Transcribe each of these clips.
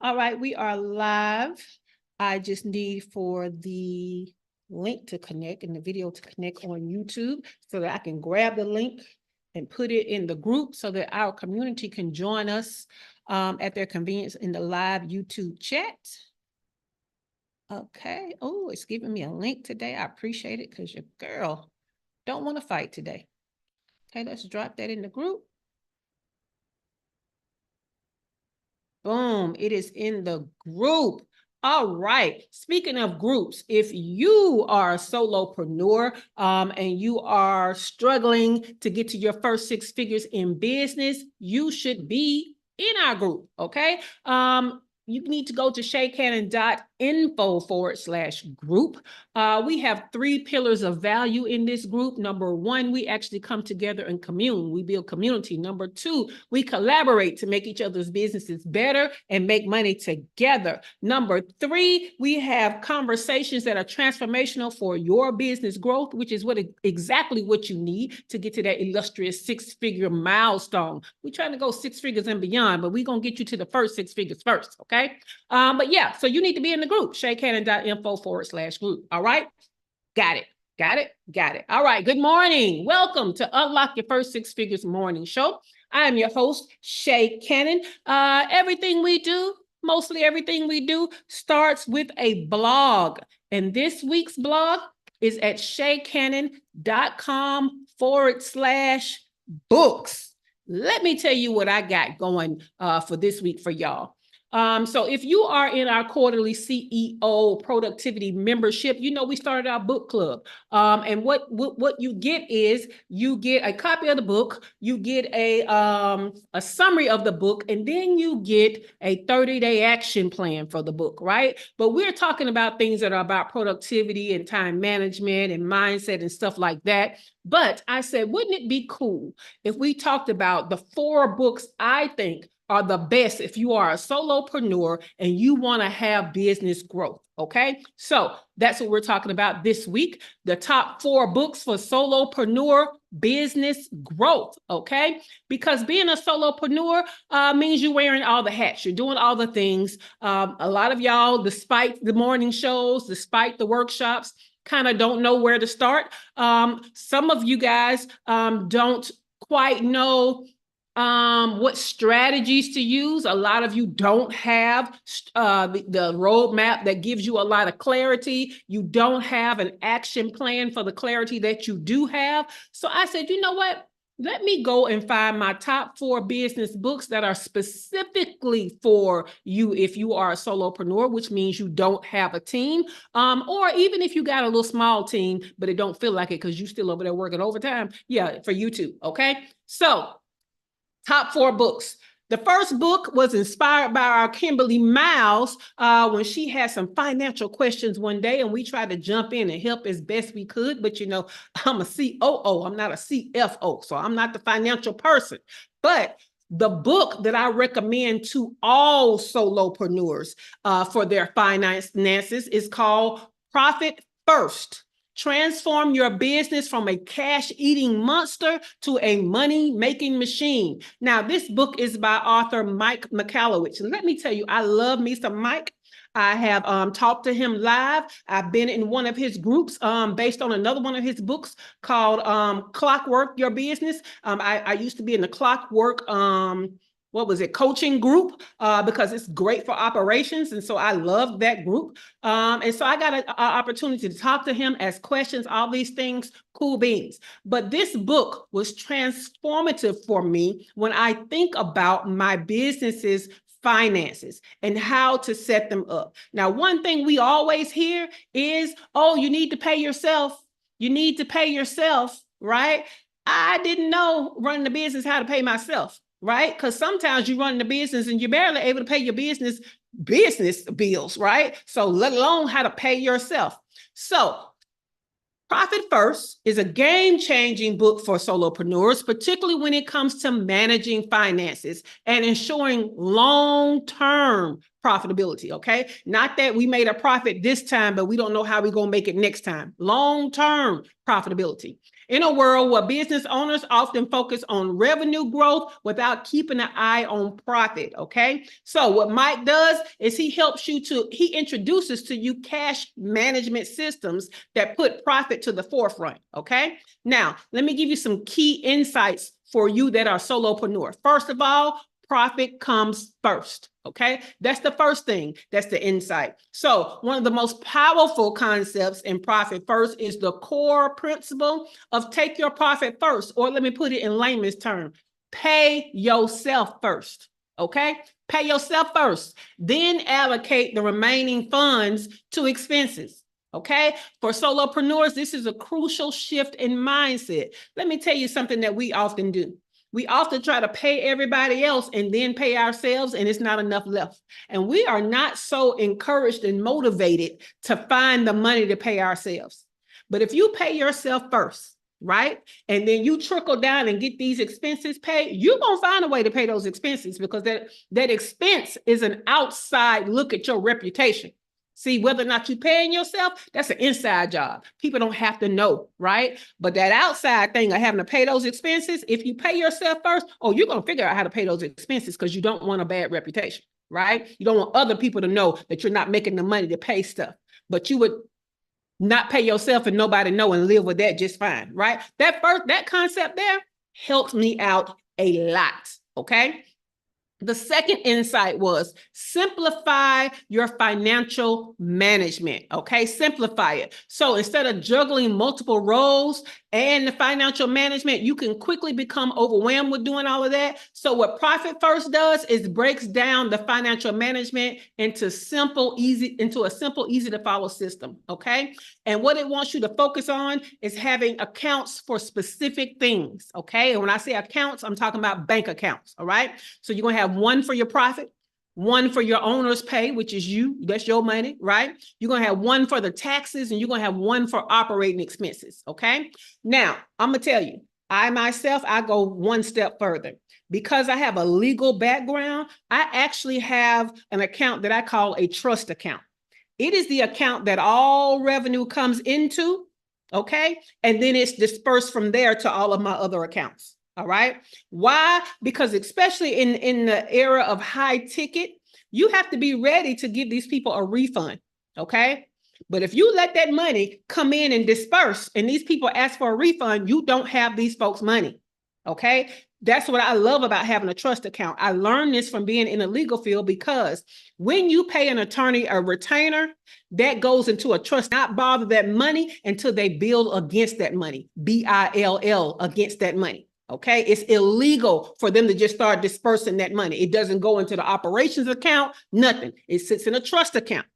All right, we are live. I just need for the link to connect and the video to connect on YouTube so that I can grab the link and put it in the group so that our community can join us at their convenience in the live YouTube chat. Okay. Oh, it's giving me a link today. I appreciate it because your girl don't want to fight today. Okay, let's drop that in the group. Boom, it is in the group. All right. Speaking of groups, if you are a solopreneur and you are struggling to get to your first 6 figures in business, you should be in our group. Okay. You need to go to shaycannon.info/group. We have 3 pillars of value in this group. Number 1, we actually come together and commune. We build community. Number 2, we collaborate to make each other's businesses better and make money together. Number 3, we have conversations that are transformational for your business growth, which is exactly what you need to get to that illustrious 6-figure milestone. We're trying to go 6 figures and beyond, but we're going to get you to the first 6 figures first. Okay. But yeah, so you need to be in the group, shaycannon.info/group. All right. Got it. All right. Good morning. Welcome to Unlock Your First 6 Figures Morning Show. I am your host, Shay Cannon. Mostly everything we do starts with a blog. And this week's blog is at shaycannon.com/books. Let me tell you what I got going for this week for y'all. So if you are in our quarterly CEO productivity membership, you know we started our book club. And what you get is you get a copy of the book, you get a summary of the book, and then you get a 30-day action plan for the book, right? But we're talking about things that are about productivity and time management and mindset and stuff like that. But I said, wouldn't it be cool if we talked about the 4 books I think are the best if you are a solopreneur and you want to have business growth. Okay. So that's what we're talking about this week. The top 4 books for solopreneur business growth. Okay. Because being a solopreneur means you're wearing all the hats. You're doing all the things. A lot of y'all, despite the morning shows, despite the workshops, kind of don't know where to start. Some of you guys don't quite know what strategies to use. A lot of you don't have the roadmap that gives you a lot of clarity. You don't have an action plan for the clarity that you do have. So I said, you know what? Let me go and find my top 4 business books that are specifically for you if you are a solopreneur, which means you don't have a team, or even if you got a little small team, but it don't feel like it because you're still over there working overtime. Yeah, for you too. Okay. So top 4 books. The first book was inspired by our Kimberly Miles when she had some financial questions one day, and we tried to jump in and help as best we could. But, you know, I'm a COO. I'm not a CFO, so I'm not the financial person. But the book that I recommend to all solopreneurs for their finances is called Profit First. Transform your business from a cash-eating monster to a money-making machine. Now, this book is by author Mike Michalowicz. And let me tell you, I love me some Mike. I have talked to him live. I've been in one of his groups based on another one of his books called Clockwork Your Business. I used to be in the Clockwork coaching group because it's great for operations. And so I love that group. And so I got an opportunity to talk to him, ask questions, all these things, cool beans. But this book was transformative for me when I think about my business's finances and how to set them up. Now, one thing we always hear is, oh, you need to pay yourself. You need to pay yourself, right? I didn't know running a business how to pay myself. Right? Because sometimes you run the business and you're barely able to pay your business bills, right? So let alone how to pay yourself. So Profit First is a game-changing book for solopreneurs, particularly when it comes to managing finances and ensuring long-term profitability, okay? Not that we made a profit this time, but we don't know how we're going to make it next time. Long-term profitability. In a world where business owners often focus on revenue growth without keeping an eye on profit, okay? So what Mike does is he introduces to you cash management systems that put profit to the forefront, okay? Now, let me give you some key insights for you that are solopreneur. First of all, profit comes first. Okay, that's the first thing. That's the insight. So one of the most powerful concepts in profit first is the core principle of take your profit first, or let me put it in layman's term, pay yourself first. Okay, pay yourself first, then allocate the remaining funds to expenses. Okay, for solopreneurs, this is a crucial shift in mindset. Let me tell you something that we often do. We often try to pay everybody else and then pay ourselves, and it's not enough left. And we are not so encouraged and motivated to find the money to pay ourselves. But if you pay yourself first, right, and then you trickle down and get these expenses paid, you're going to find a way to pay those expenses, because that expense is an outside look at your reputation. See, whether or not you're paying yourself, that's an inside job. People don't have to know, right? But that outside thing of having to pay those expenses, if you pay yourself first, you're going to figure out how to pay those expenses, because you don't want a bad reputation, right? You don't want other people to know that you're not making the money to pay stuff. But you would not pay yourself and nobody know and live with that just fine, right? That concept there helped me out a lot, okay? The second insight was simplify your financial management, okay? Simplify it. So instead of juggling multiple roles and the financial management, you can quickly become overwhelmed with doing all of that. So what Profit First does is breaks down the financial management into a simple, easy to follow system, okay? And what it wants you to focus on is having accounts for specific things, okay? And when I say accounts, I'm talking about bank accounts, all right? So you're going to have one for your profit, one for your owner's pay, which is that's your money, right? You're going to have one for the taxes, and you're going to have one for operating expenses, okay? Now, I'm going to tell you, I go one step further. Because I have a legal background, I actually have an account that I call a trust account. It is the account that all revenue comes into, okay? And then it's dispersed from there to all of my other accounts. All right. Why? Because especially in the era of high ticket, you have to be ready to give these people a refund. Okay. But if you let that money come in and disperse and these people ask for a refund, you don't have these folks' money. Okay. That's what I love about having a trust account. I learned this from being in the legal field, because when you pay an attorney a retainer, that goes into a trust, not bother that money until they bill against that money, BILL, against that money. Okay, it's illegal for them to just start dispersing that money. It doesn't go into the operations account, nothing. It sits in a trust account.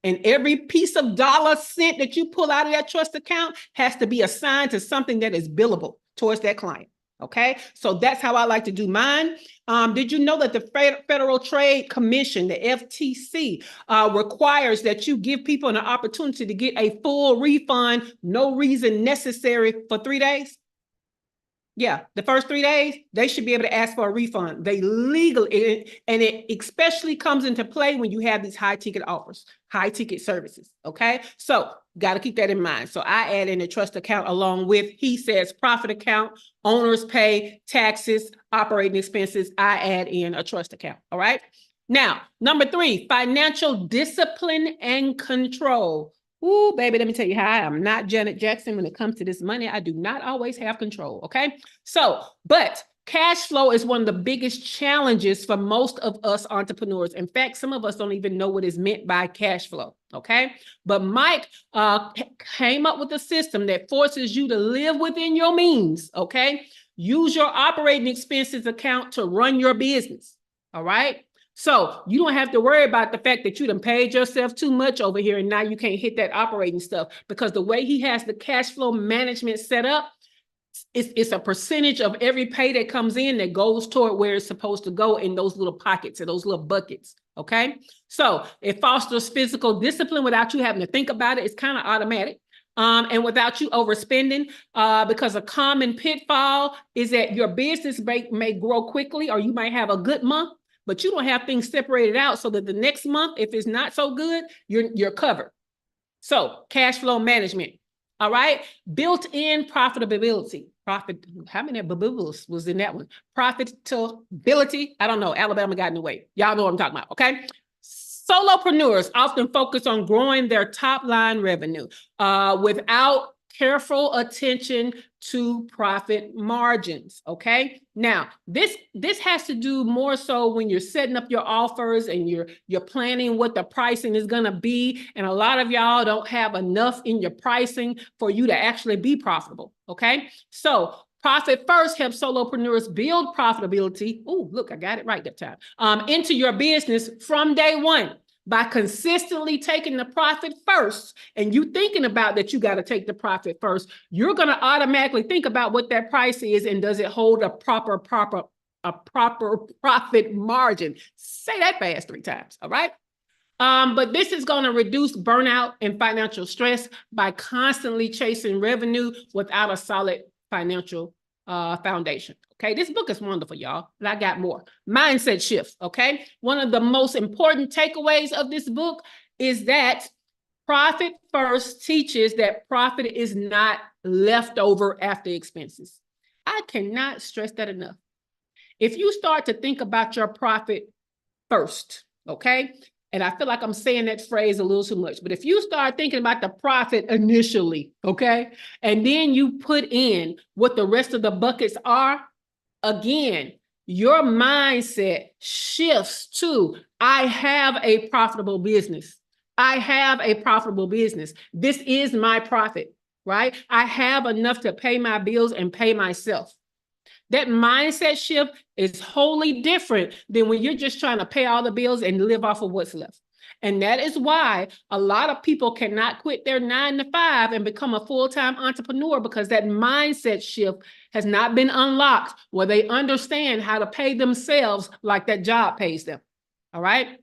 And every piece of dollar cent that you pull out of that trust account has to be assigned to something that is billable towards that client. Okay, so that's how I like to do mine. Did you know that the Federal Trade Commission, the FTC, requires that you give people an opportunity to get a full refund, no reason necessary, for 3 days? Yeah, the first 3 days, they should be able to ask for a refund. They legally, and it especially comes into play when you have these high ticket offers, high ticket services. Okay, so got to keep that in mind. So I add in a trust account along with, he says, profit account, owner's pay, taxes, operating expenses. I add in a trust account. All right. Now, number 3, financial discipline and control. Ooh, baby, let me tell you how I am not Janet Jackson when it comes to this money. I do not always have control, okay? So, but cash flow is one of the biggest challenges for most of us entrepreneurs. In fact, some of us don't even know what is meant by cash flow, okay? But Mike came up with a system that forces you to live within your means, okay? Use your operating expenses account to run your business, all right? So you don't have to worry about the fact that you done paid yourself too much over here and now you can't hit that operating stuff, because the way he has the cash flow management set up, it's a percentage of every pay that comes in that goes toward where it's supposed to go in those little pockets or those little buckets. Okay. So it fosters physical discipline without you having to think about it. It's kind of automatic. And without you overspending, because a common pitfall is that your business may grow quickly, or you might have a good month, but you don't have things separated out so that the next month, if it's not so good, you're covered. So cash flow management. All right. Built-in profitability. How many bubbles was in that one? Profitability. I don't know. Alabama got in the way. Y'all know what I'm talking about. Okay. Solopreneurs often focus on growing their top line revenue without careful attention to profit margins. Okay. Now, this has to do more so when you're setting up your offers and you're planning what the pricing is going to be. And a lot of y'all don't have enough in your pricing for you to actually be profitable. Okay. So Profit First helps solopreneurs build profitability. Oh, look, I got it right that time. Into your business from day one. By consistently taking the profit first, and you thinking about that you got to take the profit first, you're going to automatically think about what that price is and does it hold a proper profit margin. Say that fast 3 times, all right? But this is going to reduce burnout and financial stress by constantly chasing revenue without a solid financial foundation. Okay, this book is wonderful, y'all, and I got more. Mindset shifts, okay? One of the most important takeaways of this book is that Profit First teaches that profit is not leftover after expenses. I cannot stress that enough. If you start to think about your profit first, okay? And I feel like I'm saying that phrase a little too much, but if you start thinking about the profit initially, okay, and then you put in what the rest of the buckets are, again, your mindset shifts to, I have a profitable business. I have a profitable business. This is my profit, right? I have enough to pay my bills and pay myself. That mindset shift is wholly different than when you're just trying to pay all the bills and live off of what's left. And that is why a lot of people cannot quit their 9 to 5 and become a full-time entrepreneur, because that mindset shift has not been unlocked where they understand how to pay themselves like that job pays them. All right.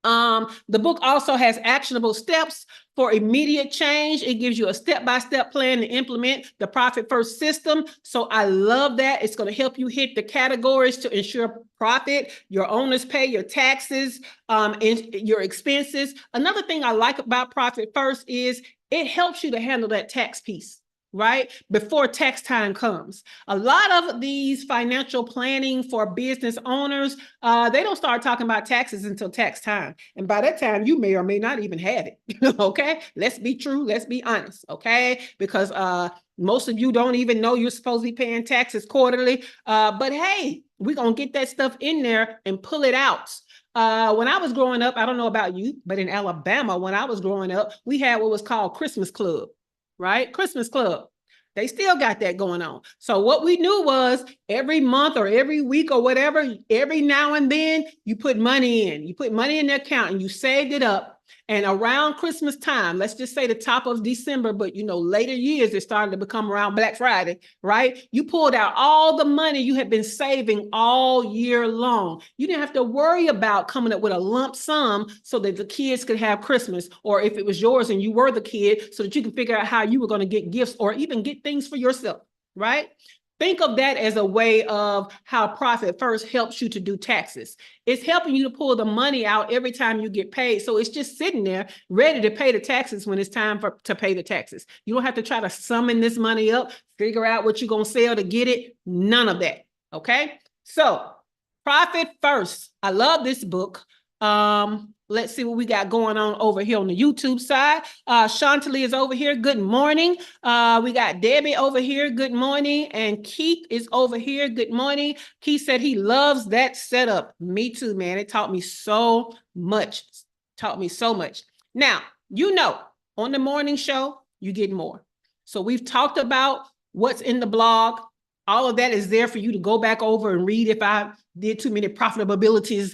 The book also has actionable steps for immediate change. It gives you a step-by-step plan to implement the Profit First system. So I love that. It's going to help you hit the categories to ensure profit, your owner's pay, your taxes, and your expenses. Another thing I like about Profit First is it helps you to handle that tax piece, right? Before tax time comes. A lot of these financial planning for business owners, they don't start talking about taxes until tax time. And by that time, you may or may not even have it. Okay. Let's be true. Let's be honest. Okay. Because most of you don't even know you're supposed to be paying taxes quarterly. But hey, we're going to get that stuff in there and pull it out. When I was growing up, I don't know about you, but in Alabama, when I was growing up, we had what was called Christmas Club. Right? Christmas Club. They still got that going on. So what we knew was every month or every week or whatever, every now and then you put money in. You put money in the account and you saved it up. And around Christmas time, let's just say the top of December, but later years, it started to become around Black Friday, right? You pulled out all the money you had been saving all year long. You didn't have to worry about coming up with a lump sum so that the kids could have Christmas, or if it was yours and you were the kid, so that you can figure out how you were going to get gifts or even get things for yourself, right? Think of that as a way of how Profit First helps you to do taxes. It's helping you to pull the money out every time you get paid. So it's just sitting there ready to pay the taxes when it's time to pay the taxes. You don't have to try to summon this money up, figure out what you're going to sell to get it. None of that. Okay. So Profit First. I love this book. Let's see what we got going on over here on the YouTube side. Chantilly is over here. Good morning. We got Debbie over here. Good morning. And Keith is over here. Good morning. Keith said he loves that setup. Me too, man. It taught me so much. Taught me so much. Now, on the morning show, you get more. So we've talked about what's in the blog. All of that is there for you to go back over and read if I did too many profitabilities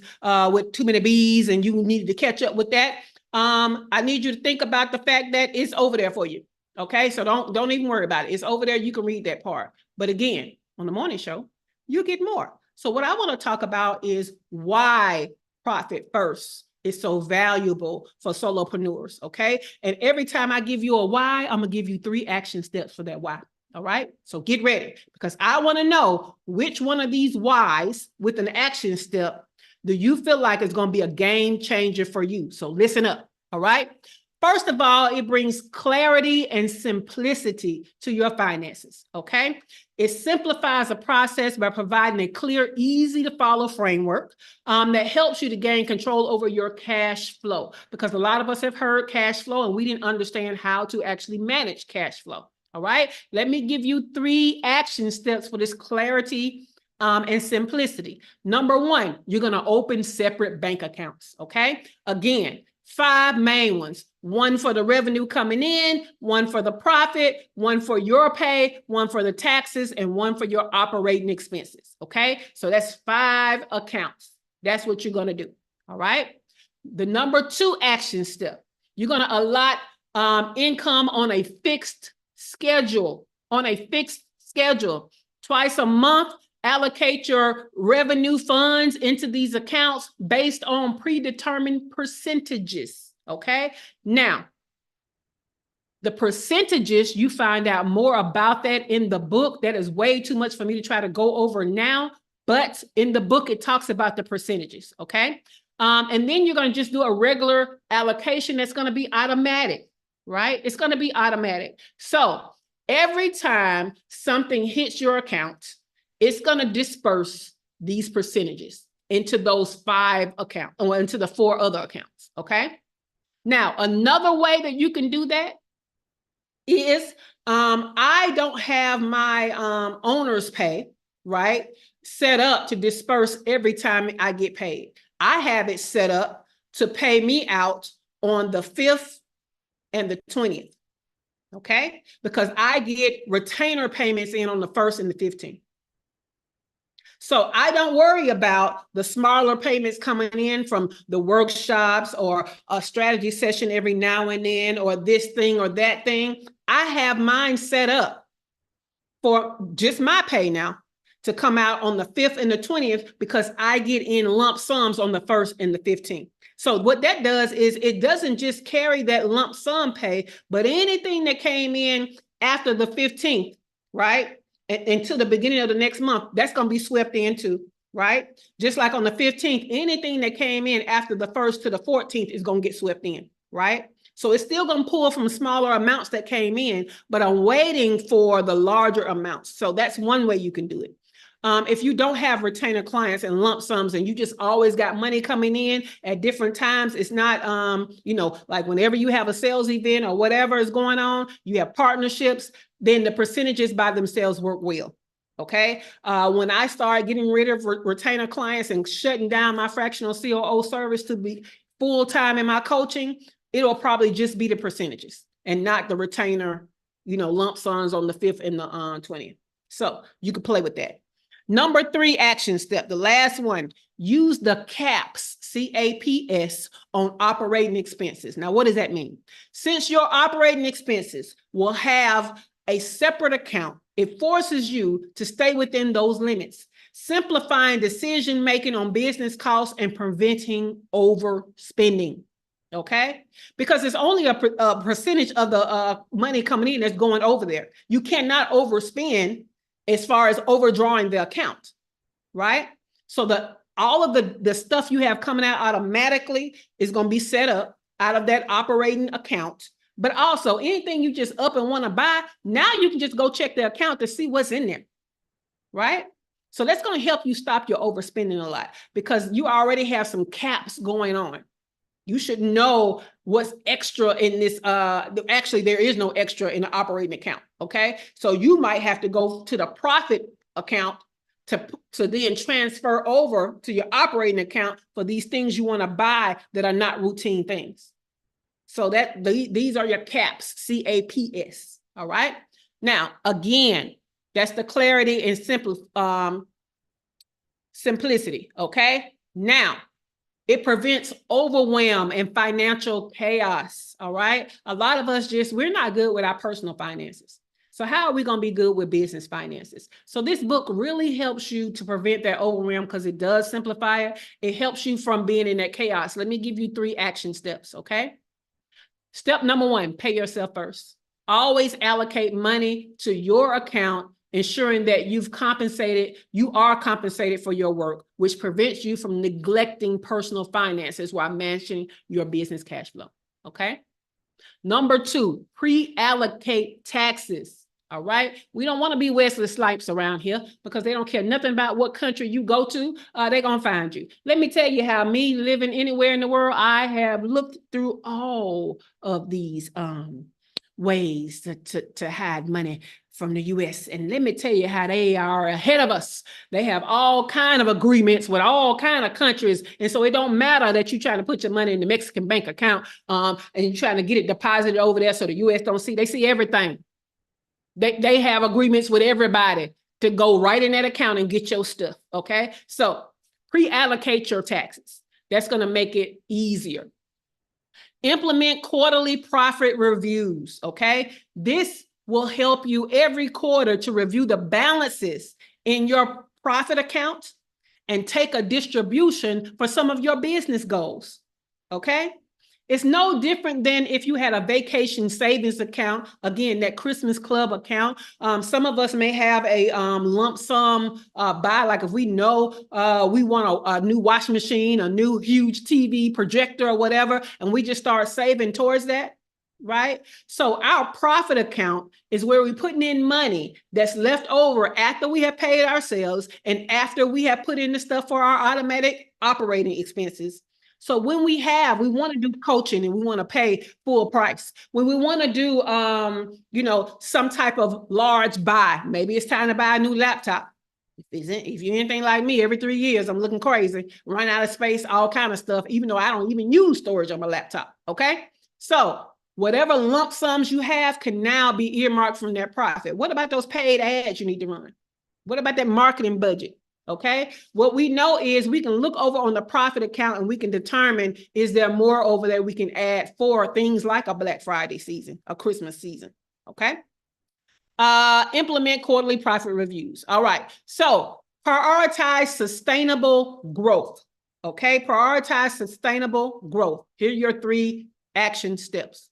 with too many B's and you needed to catch up with that. I need you to think about the fact that it's over there for you. Okay, so don't even worry about it. It's over there. You can read that part. But again, on the morning show, you get more. So what I want to talk about is why Profit First is so valuable for solopreneurs. Okay, and every time I give you a why, I'm going to give you 3 action steps for that why. All right. So get ready, because I want to know which one of these whys with an action step do you feel like is going to be a game changer for you. So listen up. All right. First of all, it brings clarity and simplicity to your finances, okay? It simplifies the process by providing a clear, easy to follow framework that helps you to gain control over your cash flow, because a lot of us have heard cash flow and we didn't understand how to actually manage cash flow, all right? Let me give you 3 action steps for this clarity and simplicity. Number 1, you're going to open separate bank accounts, okay? Again, 5 main ones. 1 for the revenue coming in, 1 for the profit, 1 for your pay, 1 for the taxes, and 1 for your operating expenses. Okay, so that's 5 accounts. That's what you're going to do. All right. The number 2 action step, you're going to allot income on a fixed schedule. Twice a month. Allocate your revenue funds into these accounts based on predetermined percentages, okay? Now, the percentages, you find out more about that in the book. That is way too much for me to try to go over now, but in the book, it talks about the percentages, okay? And then you're going to just do a regular allocation that's going to be automatic, right? It's going to be automatic. So every time something hits your account, it's going to disperse these percentages into those 5 accounts, or into the 4 other accounts, okay? Now, another way that you can do that is, I don't have my owner's pay, right, set up to disperse every time I get paid. I have it set up to pay me out on the 5th and the 20th, okay? Because I get retainer payments in on the 1st and the 15th. So I don't worry about the smaller payments coming in from the workshops or a strategy session every now and then, or this thing or that thing. I have mine set up for just my pay now to come out on the 5th and the 20th, because I get in lump sums on the 1st and the 15th. So what that does is it doesn't just carry that lump sum pay, but anything that came in after the 15th, right? Until the beginning of the next month, that's going to be swept into, right? Just like on the 15th, anything that came in after the 1st to the 14th is going to get swept in, right? So it's still going to pull from smaller amounts that came in, but I'm waiting for the larger amounts. So that's one way you can do it. If you don't have retainer clients and lump sums and you just always got money coming in at different times, it's not, you know, like whenever you have a sales event or whatever is going on, you have partnerships, then the percentages by themselves work well. Okay. When I started getting rid of retainer clients and shutting down my fractional COO service to be full-time in my coaching, it'll probably just be the percentages and not the retainer, you know, lump sums on the 5th and the 20th. So you can play with that. Number 3 action step, the last one, use the CAPS, C-A-P-S, on operating expenses. Now, what does that mean? Since your operating expenses will have a separate account, it forces you to stay within those limits, simplifying decision-making on business costs and preventing overspending. Okay, because it's only a percentage of the money coming in that's going over there. You cannot overspend as far as overdrawing the account, right? So all of the stuff you have coming out automatically is going to be set up out of that operating account. But also anything you just up and want to buy, now you can just go check the account to see what's in there, right? So that's going to help you stop your overspending a lot, because you already have some caps going on. You should know what's extra in this. Actually, there is no extra in the operating account. Okay. So you might have to go to the profit account to then transfer over to your operating account for these things you want to buy that are not routine things. So that these are your caps, C-A-P-S. All right. Now, again, that's the clarity and simplicity. Okay. Now, it prevents overwhelm and financial chaos, all right? A lot of us we're not good with our personal finances. So how are we going to be good with business finances? So this book really helps you to prevent that overwhelm, because it does simplify it. It helps you from being in that chaos. Let me give you 3 action steps, okay? Step number 1, pay yourself first. Always allocate money to your account, ensuring that you are compensated for your work, which prevents you from neglecting personal finances while managing your business cash flow. Okay. Number 2, pre-allocate taxes. All right. We don't want to be Wesley Snipes around here because they don't care nothing about what country you go to. They're going to find you. Let me tell you how me living anywhere in the world, I have looked through all of these ways to hide money from the U.S. And let me tell you how they are ahead of us. They have all kind of agreements with all kind of countries. And so it don't matter that you're trying to put your money in the Mexican bank account and you're trying to get it deposited over there so the U.S. don't see. They see everything. They have agreements with everybody to go right in that account and get your stuff, okay? So pre-allocate your taxes. That's going to make it easier. Implement quarterly profit reviews, okay? This will help you every quarter to review the balances in your profit account and take a distribution for some of your business goals, okay? It's no different than if you had a vacation savings account, again, that Christmas club account. Some of us may have a lump sum buy, like if we know we want a new washing machine, a new huge TV projector or whatever, and we just start saving towards that, right? So our profit account is where we're putting in money that's left over after we have paid ourselves and after we have put in the stuff for our automatic operating expenses. So when we want to do coaching and we want to pay full price, when we want to do, some type of large buy, maybe it's time to buy a new laptop. If you're anything like me, every 3 years, I'm looking crazy, run out of space, all kind of stuff, even though I don't even use storage on my laptop. Okay. So whatever lump sums you have can now be earmarked from that profit. What about those paid ads you need to run? What about that marketing budget? Okay, what we know is we can look over on the profit account and we can determine, is there more over there we can add for things like a Black Friday season, a Christmas season. Okay. Implement quarterly profit reviews. All right. So prioritize sustainable growth. Okay. Prioritize sustainable growth. Here are your 3 action steps.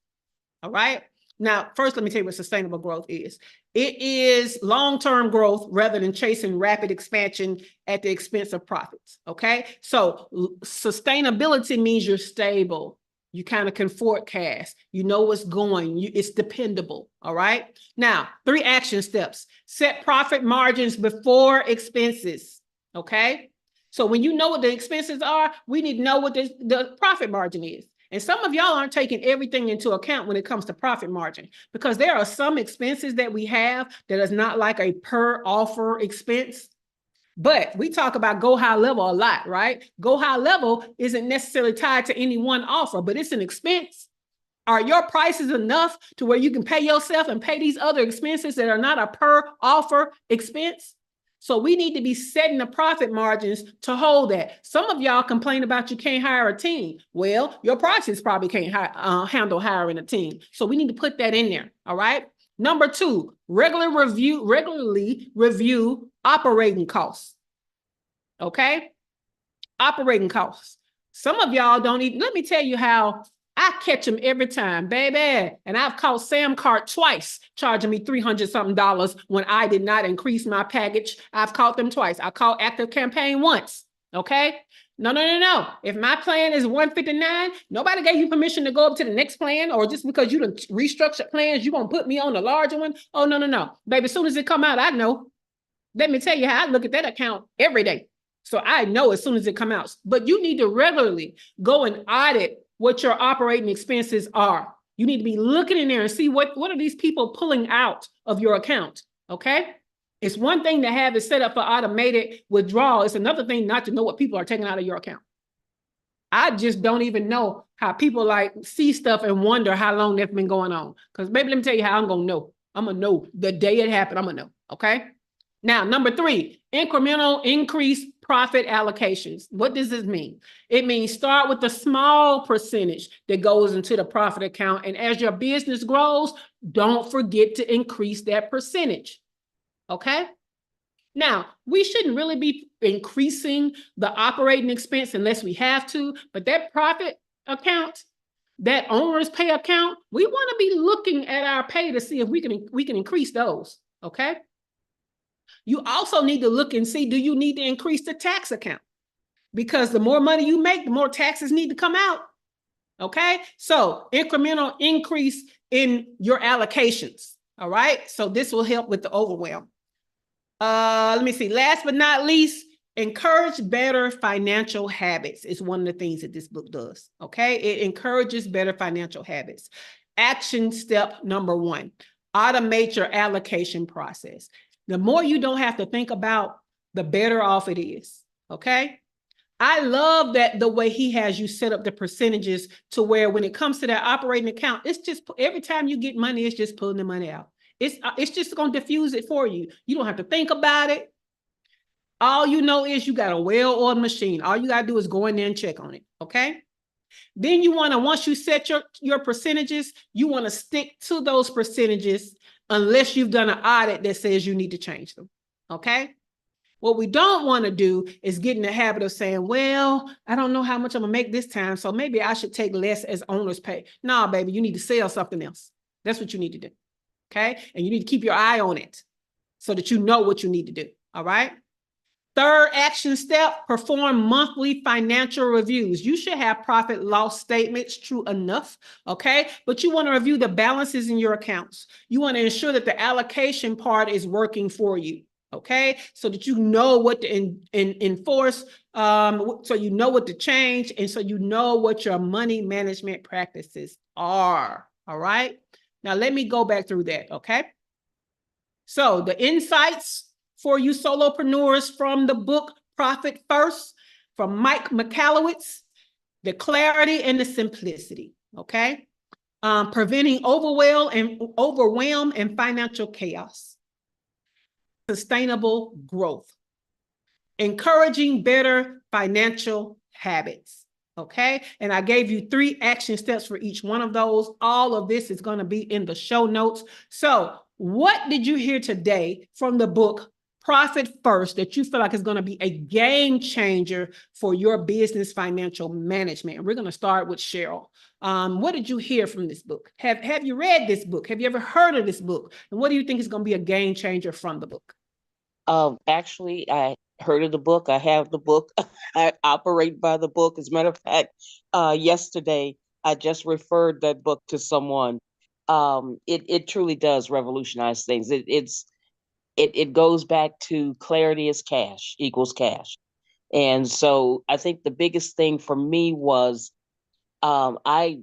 All right. Now, first, let me tell you what sustainable growth is. It is long-term growth rather than chasing rapid expansion at the expense of profits, okay? So sustainability means you're stable. You kind of can forecast. You know what's going. It's dependable, all right? Now, 3 action steps. Set profit margins before expenses, okay? So when you know what the expenses are, we need to know what the profit margin is. And some of y'all aren't taking everything into account when it comes to profit margin, because there are some expenses that we have that is not like a per offer expense. But we talk about go high level a lot, right? Go high level isn't necessarily tied to any one offer, but it's an expense. Are your prices enough to where you can pay yourself and pay these other expenses that are not a per offer expense? So we need to be setting the profit margins to hold that. Some of y'all complain about you can't hire a team. Well, your prices probably can't handle hiring a team. So we need to put that in there. All right. Number 2, regularly review operating costs. Okay. Operating costs. Some of y'all don't even, let me tell you how I catch them every time, baby. And I've caught Sam Cart twice, charging me $300 something when I did not increase my package. I've caught them twice. I caught Active Campaign once. Okay. No. If my plan is $159, nobody gave you permission to go up to the next plan, or just because you done restructured plans, you're going to put me on the larger one. Oh, no. Baby, as soon as it come out, I know. Let me tell you how I look at that account every day. So I know as soon as it come out, but you need to regularly go and audit what your operating expenses are. You need to be looking in there and see what are these people pulling out of your account, okay? It's one thing to have it set up for automated withdrawal. It's another thing not to know what people are taking out of your account. I just don't even know how people like see stuff and wonder how long that's been going on. Because maybe let me tell you how I'm going to know. I'm going to know the day it happened. I'm going to know, okay? Now, number 3, incremental increase profit allocations. What does this mean? It means start with a small percentage that goes into the profit account. And as your business grows, don't forget to increase that percentage. Okay? Now, we shouldn't really be increasing the operating expense unless we have to, but that profit account, that owner's pay account, we want to be looking at our pay to see if we can increase those. Okay? You also need to look and see, do you need to increase the tax account? Because the more money you make, the more taxes need to come out. Okay, so incremental increase in your allocations. All right, so this will help with the overwhelm. Let me see. Last but not least, encourage better financial habits is one of the things that this book does. Okay, it encourages better financial habits. Action step number 1, automate your allocation process. The more you don't have to think about, the better off it is. Okay. I love that the way he has you set up the percentages to where when it comes to that operating account, it's just every time you get money, it's just pulling the money out. It's just going to diffuse it for you. You don't have to think about it. All you know is you got a well-oiled machine. All you got to do is go in there and check on it. Okay. Then you want to, once you set your percentages, you want to stick to those percentages unless you've done an audit that says you need to change them. Okay. What we don't want to do is get in the habit of saying, well, I don't know how much I'm going to make this time, so maybe I should take less as owner's pay. Nah, baby, you need to sell something else. That's what you need to do. Okay. And you need to keep your eye on it so that you know what you need to do. All right. Third action step, perform monthly financial reviews. You should have profit loss statements, true enough, okay? But you want to review the balances in your accounts. You want to ensure that the allocation part is working for you, okay? So that you know what to enforce, so you know what to change, and so you know what your money management practices are, all right? Now, let me go back through that, okay? So the insights for you solopreneurs from the book Profit First from Mike Michalowicz, the clarity and the simplicity, okay? Preventing overwhelm and financial chaos. Sustainable growth. Encouraging better financial habits, okay? And I gave you 3 action steps for each one of those. All of this is going to be in the show notes. So what did you hear today from the book Profit First that you feel like is going to be a game changer for your business financial management? And we're going to start with Cheryl. What did you hear from this book? Have you read this book? Have you ever heard of this book? And what do you think is going to be a game changer from the book? Actually, I heard of the book. I have the book. I operate by the book. As a matter of fact, yesterday I just referred that book to someone. It truly does revolutionize things. It goes back to clarity is cash equals cash. And so I think the biggest thing for me was, I,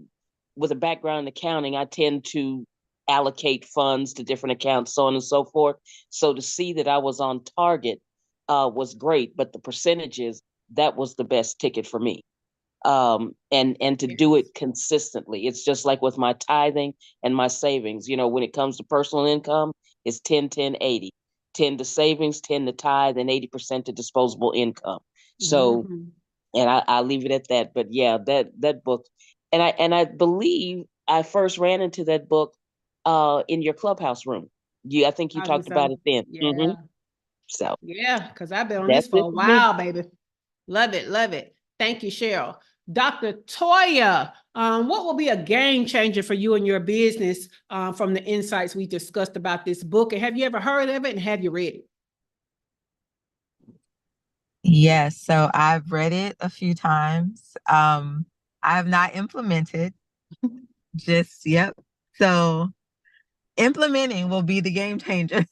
with a background in accounting, I tend to allocate funds to different accounts, so on and so forth. So to see that I was on target was great, but the percentages, that was the best ticket for me. And to do it consistently. It's just like with my tithing and my savings. You know, when it comes to personal income, it's 10, 10, 80. 10 to savings, 10 to tithe, and 80% to disposable income. So, and I leave it at that. But yeah, that book, and I believe I first ran into that book in your clubhouse room. I think you talked about it then. Yeah. So yeah, because I've been on that's this for it a for me. while, baby. Love it, love it. Thank you, Cheryl. Dr. Toya, what will be a game changer for you and your business from the insights we discussed about this book? And have you ever heard of it and have you read it? Yes, so I've read it a few times. I have not implemented, yep. So implementing will be the game changer.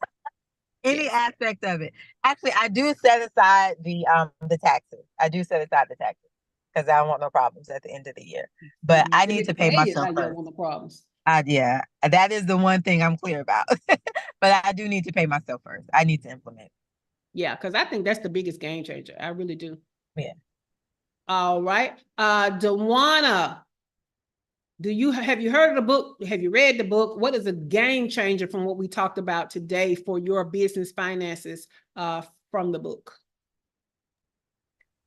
Any aspect of it. Actually, I do set aside the taxes. I do set aside the taxes because I don't want no problems at the end of the year. But I need to pay myself first. Want the problems. Yeah, that is the one thing I'm clear about. But I do need to pay myself first. I need to implement. Yeah, because I think that's the biggest game changer. I really do. Yeah. All right. Dewana, have you heard of the book? Have you read the book? What is a game changer from what we talked about today for your business finances from the book?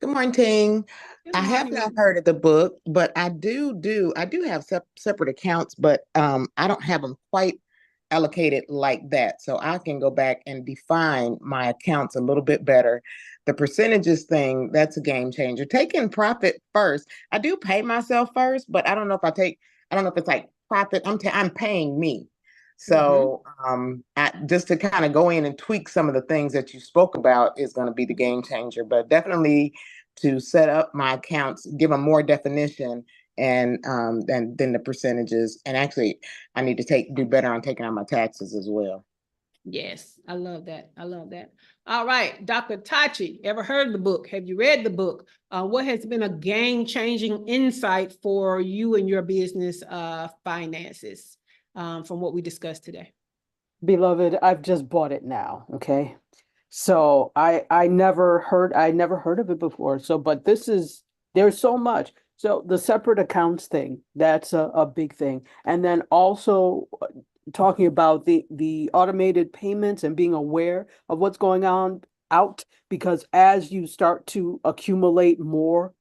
Good morning. I have not heard of the book, but I do have separate accounts, but I don't have them quite allocated like that. So I can go back and define my accounts a little bit better. The percentages thing, that's a game changer. Taking profit first. I do pay myself first, but I don't know if it's like profit. I'm paying me. So just to kind of go in and tweak some of the things that you spoke about is going to be the game changer, but definitely to set up my accounts, give them more definition and then the percentages. And actually, I need to do better on taking out my taxes as well. Yes, I love that. I love that. All right, Dr. Tachi, ever heard of the book? Have you read the book? What has been a game-changing insight for you and your business finances from what we discussed today? Beloved, I've just bought it now. Okay. So I never heard of it before. So, but there's so much. So the separate accounts thing, that's a big thing. And then also talking about the automated payments and being aware of what's going on out, because as you start to accumulate more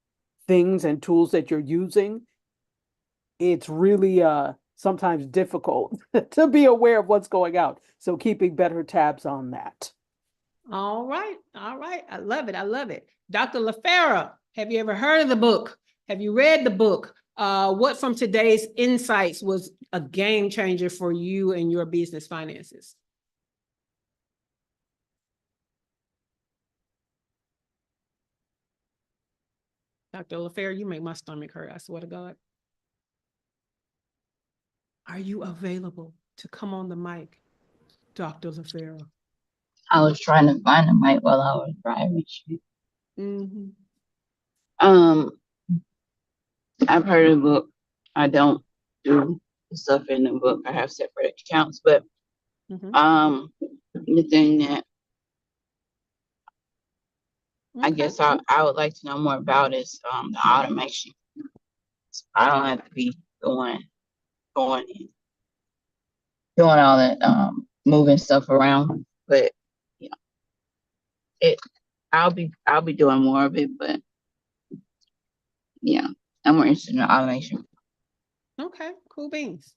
things and tools that you're using, it's really sometimes difficult to be aware of what's going out. So keeping better tabs on that. All right. All right. I love it. I love it. Dr. LaFera, have you ever heard of the book? Have you read the book? What from today's insights was a game changer for you and your business finances? Dr. LaFera, you make my stomach hurt, I swear to God. Are you available to come on the mic, Dr. LaFera? I was trying to find a mic while I was driving. Mm-hmm. I've heard of the book. I don't do the stuff in the book. I have separate accounts, but Mm-hmm. the thing that I Okay. guess I would like to know more about is the automation. So I don't have to be going and doing all that moving stuff around, but you know, I'll be doing more of it, but yeah, I'm more interested in the automation. Okay, cool beans.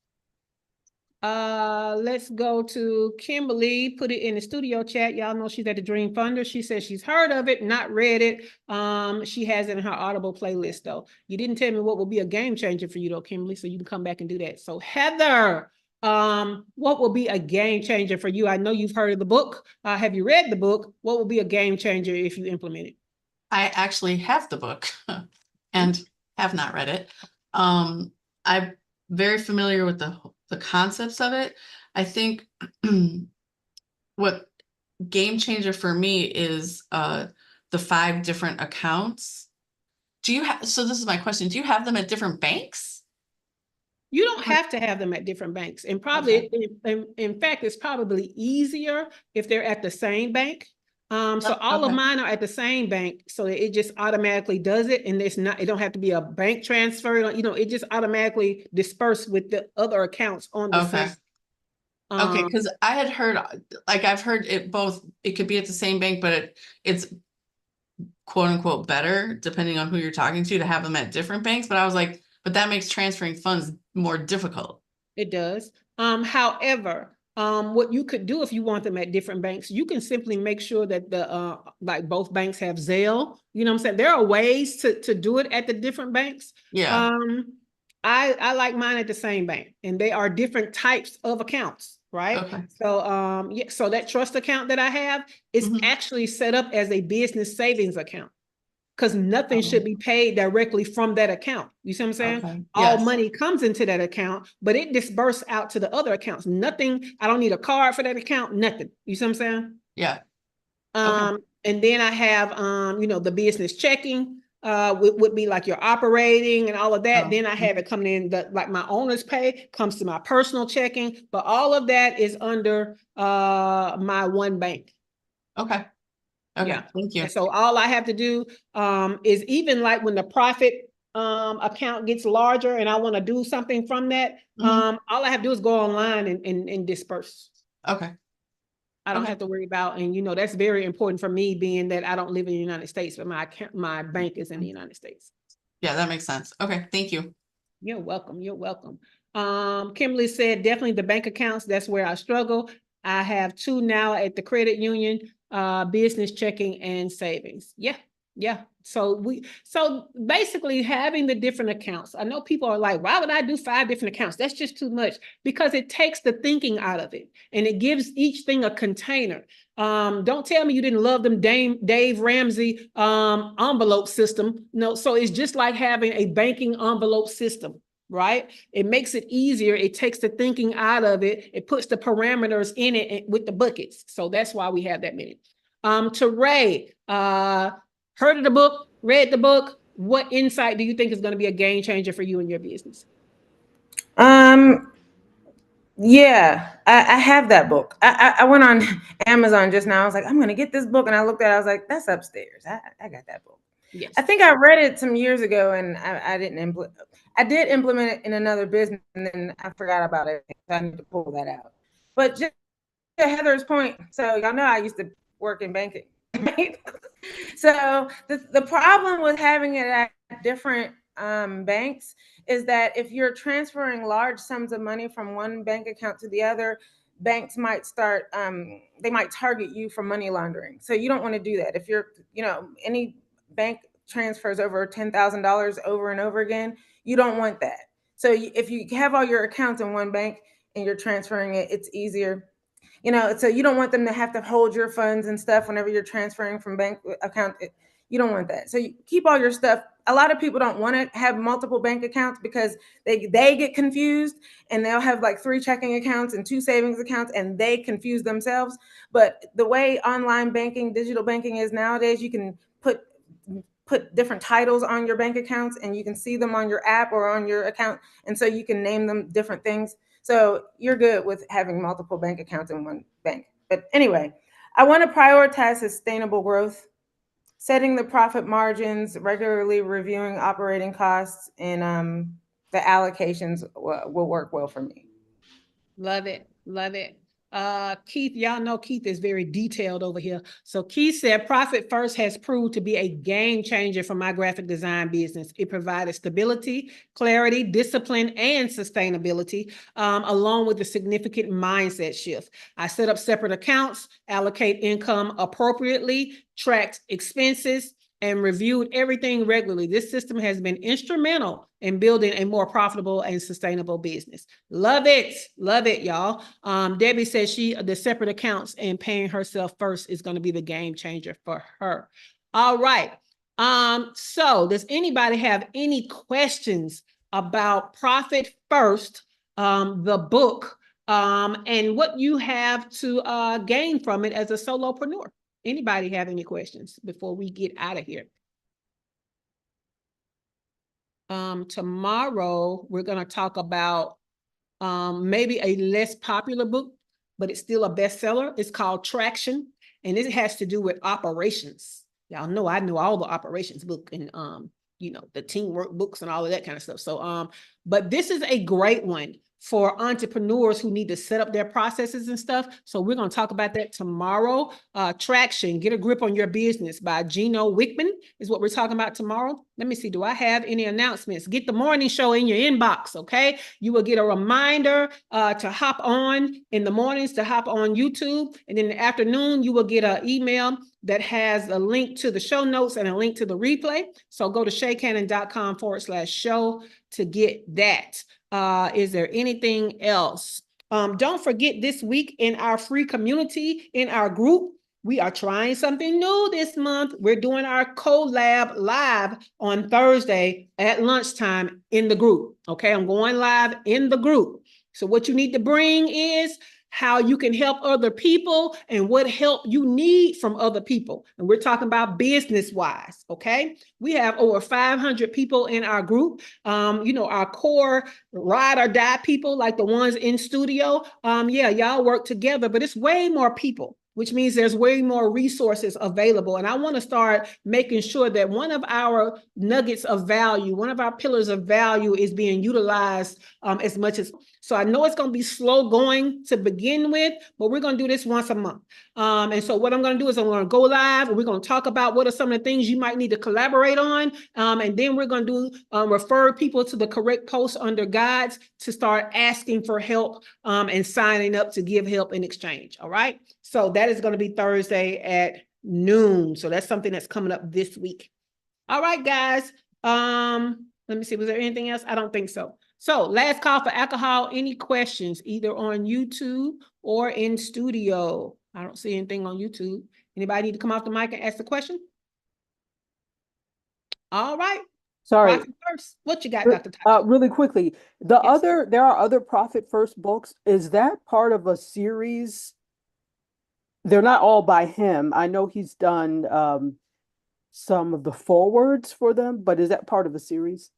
Let's go to Kimberly, put it in the studio chat. Y'all know she's at the Dream Funder. She says she's heard of it, not read it. She has it in her Audible playlist though. You didn't tell me what will be a game changer for you though, Kimberly, so you can come back and do that. So Heather, what will be a game changer for you? I know you've heard of the book. Have you read the book? What will be a game changer if you implement it? I actually have the book and have not read it. I'm very familiar with the concepts of it. I think what game changer for me is the 5 different accounts. So this is my question. Do you have them at different banks? You don't have to have them at different banks. And probably, in fact, it's probably easier if they're at the same bank. So all of mine are at the same bank, so it just automatically does it, and it don't have to be a bank transfer. It just automatically disperses with the other accounts on the same. Okay, because I had heard, I've heard it both. It could be at the same bank, but it's quote unquote better, depending on who you're talking to have them at different banks. But I was like, but that makes transferring funds more difficult. It does. However, what you could do if you want them at different banks, you can simply make sure that like both banks have Zelle. You know what I'm saying? There are ways to do it at the different banks. Yeah. I like mine at the same bank, and they are different types of accounts, right? Okay. So so that trust account that I have is actually set up as a business savings account, because nothing should be paid directly from that account. You see what I'm saying? Okay. All Yes. money comes into that account, but it disperses out to the other accounts. Nothing, I don't need a card for that account, nothing. You see what I'm saying? Yeah. And then I have, the business checking, would be like your operating and all of that. Then I have it coming in, like my owner's pay comes to my personal checking, but all of that is under my one bank. Okay. Okay. Yeah. Thank you. And so all I have to do is, even like when the profit account gets larger and I want to do something from that, all I have to do is go online and disperse. Okay. I don't have to worry about, and that's very important for me, being that I don't live in the United States, but my bank is in the United States. Yeah, that makes sense. Okay. Thank you. You're welcome. You're welcome. Kimberly said, definitely the bank accounts. That's where I struggle. I have 2 now at the credit union, business checking and savings. Yeah. So basically having the different accounts. I know people are like, why would I do 5 different accounts? That's just too much, because it takes the thinking out of it and it gives each thing a container. Don't tell me you didn't love them Dave Ramsey envelope system. No, so it's just like having a banking envelope system, right? It makes it easier. It takes the thinking out of it. It puts the parameters in it with the buckets. So that's why we have that many. To Ray, heard of the book, read the book. What insight do you think is going to be a game changer for you and your business? Yeah, I have that book. I went on Amazon just now. I was like, I'm gonna get this book, and I looked at it. I was like, that's upstairs. I got that book. Yes. I think I read it some years ago, and I didn't implement. I did implement it in another business, and then I forgot about it. So I need to pull that out. But just to Heather's point, so y'all know I used to work in banking, right? So the problem with having it at different banks is that if you're transferring large sums of money from one bank account to the other, banks might start, they might target you for money laundering. So you don't want to do that. If you're, any bank transfers over $10,000 over and over again, you don't want that. So if you have all your accounts in one bank and you're transferring it, it's easier. So you don't want them to have to hold your funds and stuff whenever you're transferring from bank account. You don't want that. So you keep all your stuff. A lot of people don't want to have multiple bank accounts because they get confused, and they'll have like 3 checking accounts and 2 savings accounts, and they confuse themselves. But the way online banking, digital banking is nowadays, you can put different titles on your bank accounts, and you can see them on your app or on your account. And so you can name them different things. So you're good with having multiple bank accounts in one bank. But anyway, I want to prioritize sustainable growth, setting the profit margins, regularly reviewing operating costs, and the allocations will work well for me. Love it. Love it. Keith, y'all know Keith is very detailed over here. So Keith said, Profit First has proved to be a game changer for my graphic design business. It provided stability, clarity, discipline, and sustainability, along with a significant mindset shift. I set up separate accounts, allocate income appropriately, tracked expenses, and reviewed everything regularly. This system has been instrumental in building a more profitable and sustainable business. Love it, y'all. Debbie says the separate accounts and paying herself first is going to be the game changer for her. All right. So does anybody have any questions about Profit First, the book, and what you have to gain from it as a solopreneur? Anybody have any questions before we get out of here? Tomorrow, we're going to talk about maybe a less popular book, but it's still a bestseller. It's called Traction, and it has to do with operations. Y'all know I know all the operations book and the teamwork books and all of that kind of stuff. So but this is a great one for entrepreneurs who need to set up their processes and stuff. So we're going to talk about that tomorrow. Traction, Get a Grip on Your Business by Gino Wickman is what we're talking about tomorrow. Let me see. Do I have any announcements? Get the morning show in your inbox, okay? You will get a reminder to hop on in the mornings, to hop on YouTube. And in the afternoon, you will get an email that has a link to the show notes and a link to the replay. So go to shaycannon.com/show to get that. Is there anything else? Don't forget, this week in our free community, in our group, we are trying something new this month. We're doing our collab live on Thursday at lunchtime in the group. Okay, I'm going live in the group. So what you need to bring is how you can help other people and what help you need from other people. And we're talking about business-wise, okay? We have over 500 people in our group. Our core ride or die people, like the ones in studio. Y'all work together, but it's way more people, which means there's way more resources available. And I want to start making sure that one of our nuggets of value, one of our pillars of value is being utilized as much as. So I know it's going to be slow going to begin with, but we're going to do this once a month. And so what I'm going to do is I'm going to go live and we're going to talk about what are some of the things you might need to collaborate on. And then we're going to do refer people to the correct posts under guides to start asking for help and signing up to give help in exchange. All right. So that is going to be Thursday at noon. So that's something that's coming up this week. All right, guys. Let me see. Was there anything else? I don't think so. So last call for alcohol. Any questions either on YouTube or in studio? I don't see anything on YouTube. Anybody need to come off the mic and ask the question? All right. Sorry, Profit first. What you got, Dr. really quickly, there Yes. are other Profit First books. Is that part of a series? They're not all by him. I know he's done some of the forewords for them, but is that part of a series?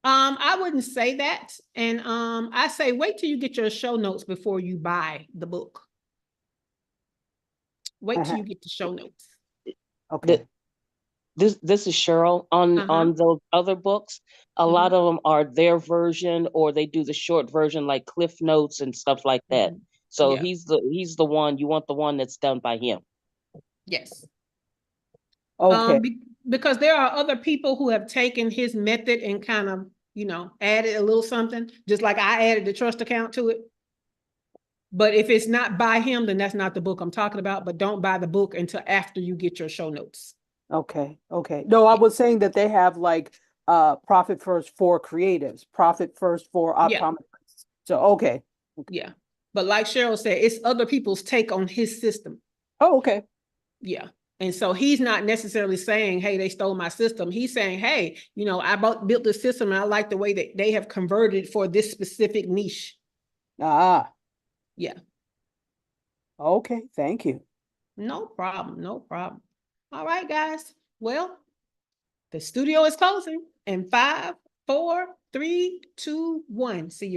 I wouldn't say that. And I say wait till you get your show notes before you buy the book. Wait till you get the show notes. Okay. This is Cheryl on those other books. A lot of them are their version, or they do the short version like Cliff Notes and stuff like that. So Yeah. he's the one, you want the one that's done by him. Yes. Okay. Because there are other people who have taken his method and kind of, you know, added a little something, just like I added the trust account to it. But if it's not by him, then that's not the book I'm talking about. But don't buy the book until after you get your show notes. Okay. Okay. No, I was saying that they have like Profit First for creatives, Profit First for Yeah. optometrists. So okay. Yeah. But like Cheryl said, it's other people's take on his system. Oh, okay. Yeah. And so he's not necessarily saying, hey, they stole my system. He's saying, hey, you know, I built the system and I like the way that they have converted for this specific niche. Ah. Yeah. Okay. Thank you. No problem. No problem. All right, guys. Well, the studio is closing in 5, 4, 3, 2, 1. See you.